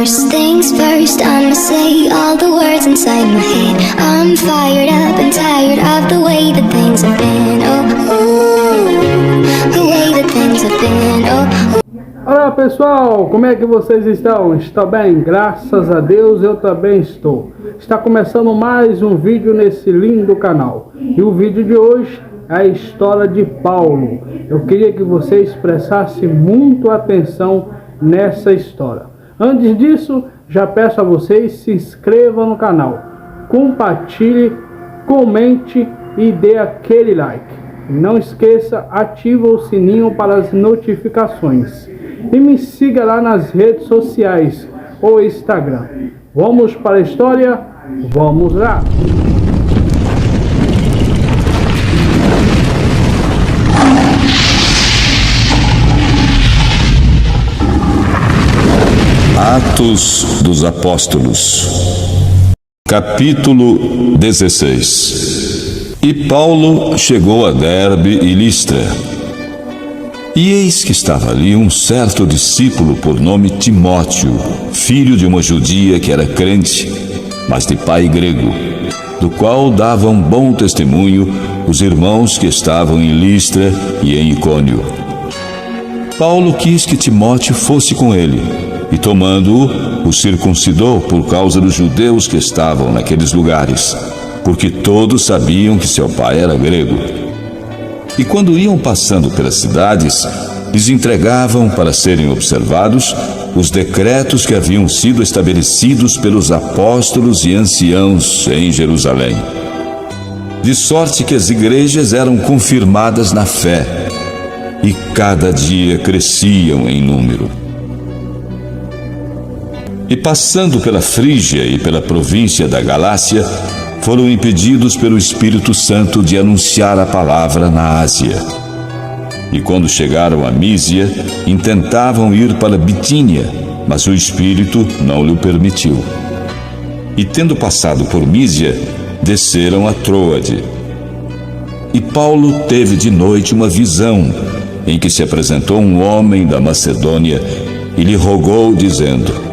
First things first, I'ma say all the words inside my head. I'm fired up and tired of the way that things have been. Oh, ooh, the way that things have been. Oh, ooh. Olá pessoal, como é que vocês estão? Está bem? Graças a Deus eu também estou. Está começando mais um vídeo nesse lindo canal. E o vídeo de hoje é a história de Paulo. Eu queria que vocês prestassem muito atenção nessa história. Antes disso, já peço a vocês se inscrevam no canal, compartilhe, comente e dê aquele like. Não esqueça, ativa o sininho para as notificações. E me siga lá nas redes sociais ou Instagram. Vamos para a história? Vamos lá! Atos dos Apóstolos, capítulo 16. E Paulo chegou a Derbe e Listra. E eis que estava ali um certo discípulo por nome Timóteo, filho de uma judia que era crente, mas de pai grego, do qual davam bom testemunho os irmãos que estavam em Listra e em Icônio. Paulo quis que Timóteo fosse com ele, e tomando-o, o circuncidou por causa dos judeus que estavam naqueles lugares, porque todos sabiam que seu pai era grego. E quando iam passando pelas cidades, lhes entregavam para serem observados os decretos que haviam sido estabelecidos pelos apóstolos e anciãos em Jerusalém. De sorte que as igrejas eram confirmadas na fé, e cada dia cresciam em número. E passando pela Frígia e pela província da Galácia, foram impedidos pelo Espírito Santo de anunciar a palavra na Ásia. E quando chegaram a Mísia, intentavam ir para Bitínia, mas o Espírito não lhe permitiu. E tendo passado por Mísia, desceram a Troade. E Paulo teve de noite uma visão, em que se apresentou um homem da Macedônia e lhe rogou, dizendo: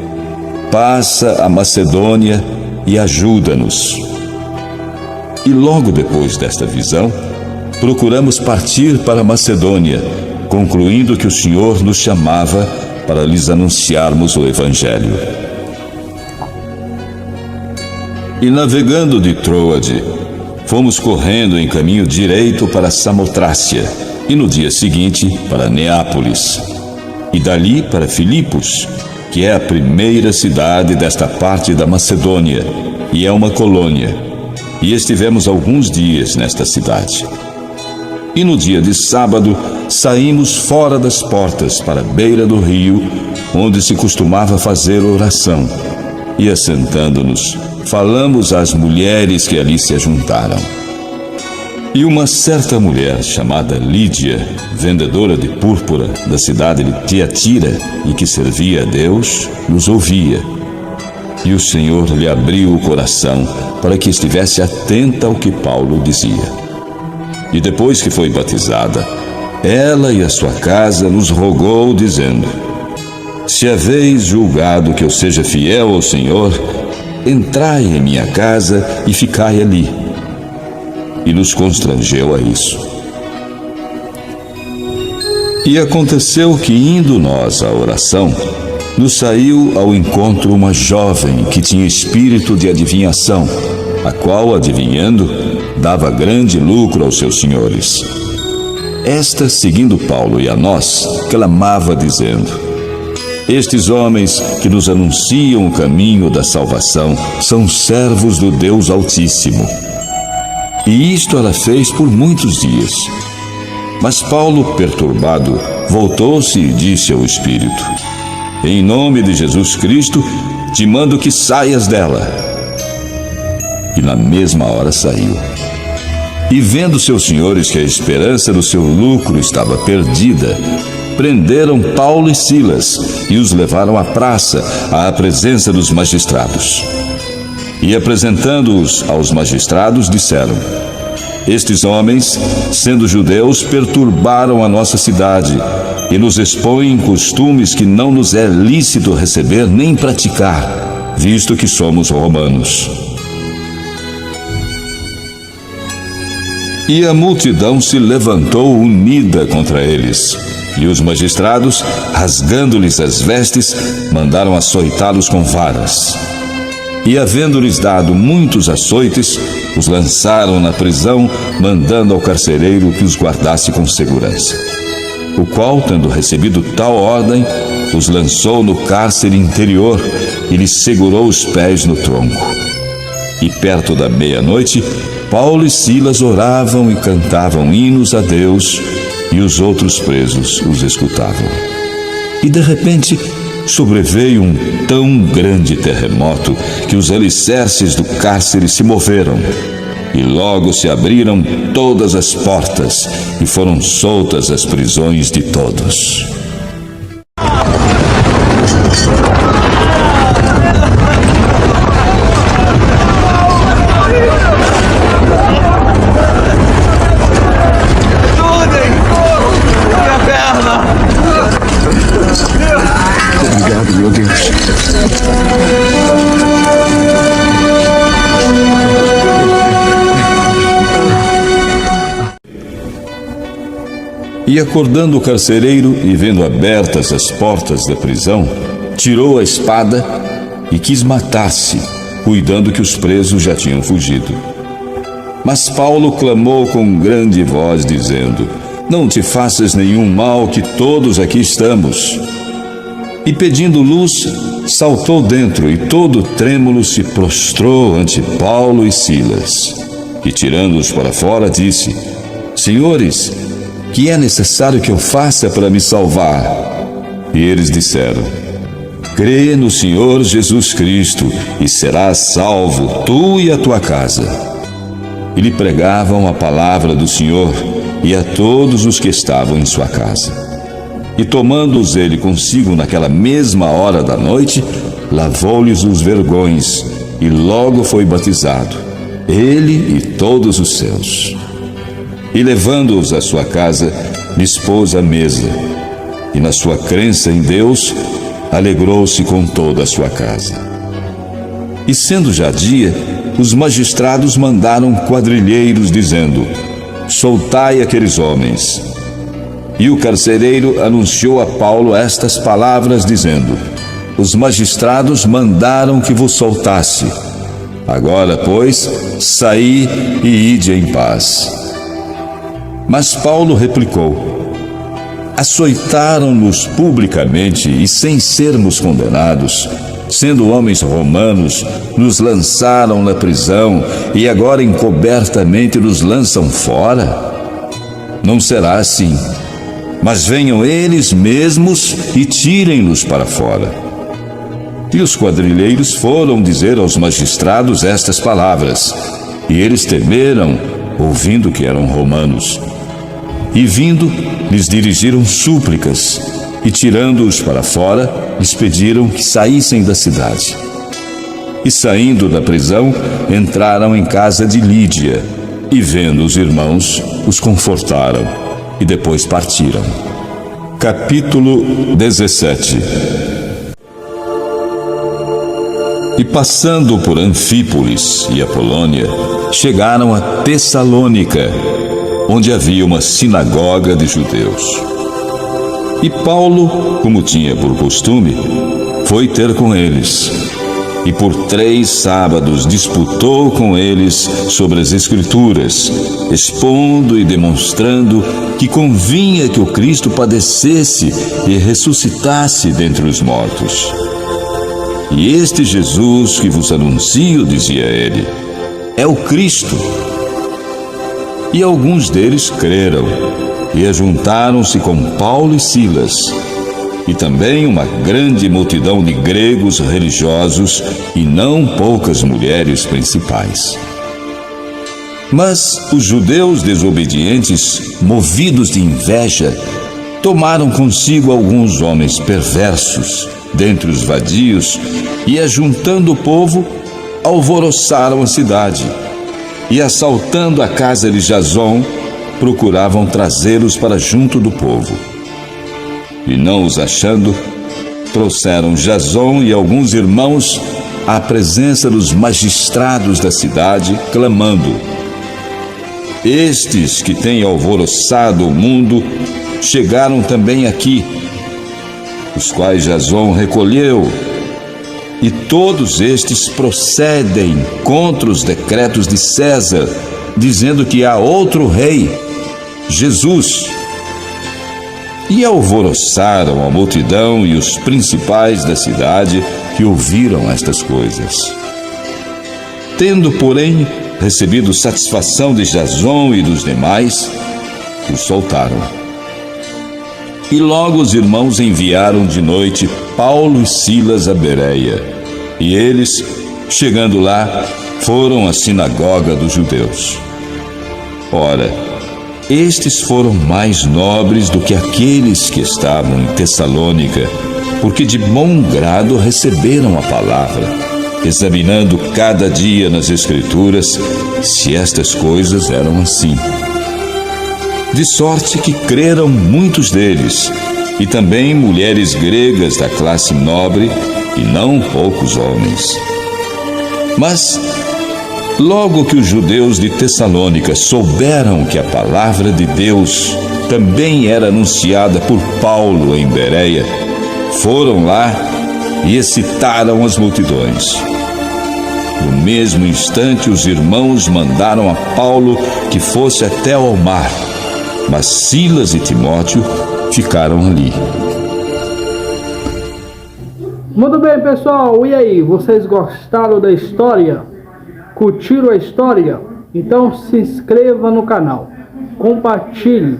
passa a Macedônia e ajuda-nos. E logo depois desta visão, procuramos partir para Macedônia, concluindo que o Senhor nos chamava para lhes anunciarmos o Evangelho. E navegando de Troade, fomos correndo em caminho direito para Samotrácia, e no dia seguinte para Neápolis, e dali para Filipos, que é a primeira cidade desta parte da Macedônia, e é uma colônia. E estivemos alguns dias nesta cidade. E no dia de sábado, saímos fora das portas para a beira do rio, onde se costumava fazer oração. E assentando-nos, falamos às mulheres que ali se ajuntaram. E uma certa mulher chamada Lídia, vendedora de púrpura da cidade de Tiatira e que servia a Deus, nos ouvia. E o Senhor lhe abriu o coração para que estivesse atenta ao que Paulo dizia. E depois que foi batizada, ela e a sua casa nos rogou, dizendo: se haveis julgado que eu seja fiel ao Senhor, entrai em minha casa e ficai ali. E nos constrangeu a isso. E aconteceu que, indo nós à oração, nos saiu ao encontro uma jovem que tinha espírito de adivinhação, a qual, adivinhando, dava grande lucro aos seus senhores. Esta, seguindo Paulo e a nós, clamava dizendo: estes homens que nos anunciam o caminho da salvação são servos do Deus Altíssimo. E isto ela fez por muitos dias. Mas Paulo, perturbado, voltou-se e disse ao espírito: em nome de Jesus Cristo, te mando que saias dela. E na mesma hora saiu. E vendo seus senhores que a esperança do seu lucro estava perdida, prenderam Paulo e Silas e os levaram à praça, à presença dos magistrados. E apresentando-os aos magistrados, disseram: Estes homens, sendo judeus, perturbaram a nossa cidade e nos expõem costumes que não nos é lícito receber nem praticar, visto que somos romanos. E a multidão se levantou unida contra eles. E os magistrados, rasgando-lhes as vestes, mandaram açoitá-los com varas. E, havendo-lhes dado muitos açoites, os lançaram na prisão, mandando ao carcereiro que os guardasse com segurança. O qual, tendo recebido tal ordem, os lançou no cárcere interior e lhes segurou os pés no tronco. E perto da meia-noite, Paulo e Silas oravam e cantavam hinos a Deus, e os outros presos os escutavam. E de repente sobreveio um tão grande terremoto que os alicerces do cárcere se moveram, e logo se abriram todas as portas e foram soltas as prisões de todos. Obrigado, meu Deus. E acordando o carcereiro e vendo abertas as portas da prisão, tirou a espada e quis matar-se, cuidando que os presos já tinham fugido. Mas Paulo clamou com grande voz, dizendo: Não te faças nenhum mal, que todos aqui estamos. E pedindo luz, saltou dentro e todo trêmulo se prostrou ante Paulo e Silas. E tirando-os para fora, disse: Senhores, que é necessário que eu faça para me salvar? E eles disseram: Crê no Senhor Jesus Cristo e serás salvo, tu e a tua casa. E lhe pregavam a palavra do Senhor e a todos os que estavam em sua casa. E tomando-os ele consigo naquela mesma hora da noite, lavou-lhes os vergões e logo foi batizado, ele e todos os seus. E levando-os à sua casa, lhes pôs a mesa, e na sua crença em Deus, alegrou-se com toda a sua casa. E sendo já dia, os magistrados mandaram quadrilheiros, dizendo: Soltai aqueles homens. E o carcereiro anunciou a Paulo estas palavras, dizendo: Os magistrados mandaram que vos soltasse. Agora, pois, saí e ide em paz. Mas Paulo replicou: Açoitaram-nos publicamente e sem sermos condenados, sendo homens romanos, nos lançaram na prisão e agora encobertamente nos lançam fora? Não será assim. Mas venham eles mesmos e tirem-nos para fora. E os quadrilheiros foram dizer aos magistrados estas palavras, e eles temeram, ouvindo que eram romanos. E vindo, lhes dirigiram súplicas, e tirando-os para fora, lhes pediram que saíssem da cidade. E saindo da prisão, entraram em casa de Lídia, e vendo os irmãos, os confortaram. E depois partiram. Capítulo 17. E passando por Anfípolis e Apolônia, chegaram a Tessalônica, onde havia uma sinagoga de judeus. E Paulo, como tinha por costume, foi ter com eles. E por 3 sábados disputou com eles sobre as Escrituras, expondo e demonstrando que convinha que o Cristo padecesse e ressuscitasse dentre os mortos. E este Jesus que vos anuncio, dizia ele, é o Cristo. E alguns deles creram e ajuntaram-se com Paulo e Silas, e também uma grande multidão de gregos religiosos e não poucas mulheres principais. Mas os judeus desobedientes, movidos de inveja, tomaram consigo alguns homens perversos dentre os vadios e, ajuntando o povo, alvoroçaram a cidade. e, assaltando a casa de Jason, procuravam trazê-los para junto do povo. E não os achando, trouxeram Jason e alguns irmãos à presença dos magistrados da cidade, clamando: estes que têm alvoroçado o mundo chegaram também aqui, os quais Jason recolheu, e todos estes procedem contra os decretos de César, dizendo que há outro rei, Jesus. E alvoroçaram a multidão e os principais da cidade que ouviram estas coisas. Tendo, porém, recebido satisfação de Jason e dos demais, os soltaram. E logo os irmãos enviaram de noite Paulo e Silas a Bereia. E eles, chegando lá, foram à sinagoga dos judeus. Ora, estes foram mais nobres do que aqueles que estavam em Tessalônica, porque de bom grado receberam a palavra, examinando cada dia nas Escrituras se estas coisas eram assim. De sorte que creram muitos deles, e também mulheres gregas da classe nobre, e não poucos homens. Mas, logo que os judeus de Tessalônica souberam que a palavra de Deus também era anunciada por Paulo em Bereia, foram lá e excitaram as multidões. No mesmo instante, os irmãos mandaram a Paulo que fosse até ao mar, mas Silas e Timóteo ficaram ali. Muito bem, pessoal, e aí, vocês gostaram da história? Curtiram a história? Então se inscreva no canal, compartilhe,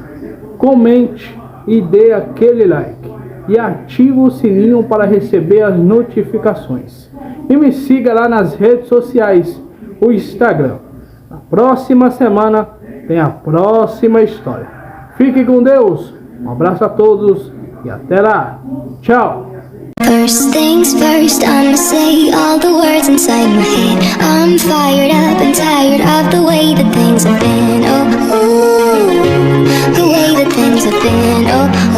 comente e dê aquele like. E ative o sininho para receber as notificações. E me siga lá nas redes sociais, o Instagram. Na próxima semana tem a próxima história. Fique com Deus, um abraço a todos e até lá. Tchau! First things first, I'ma say all the words inside my head. I'm fired up and tired of the way that things have been. Oh, ooh, the way that things have been. Oh, ooh.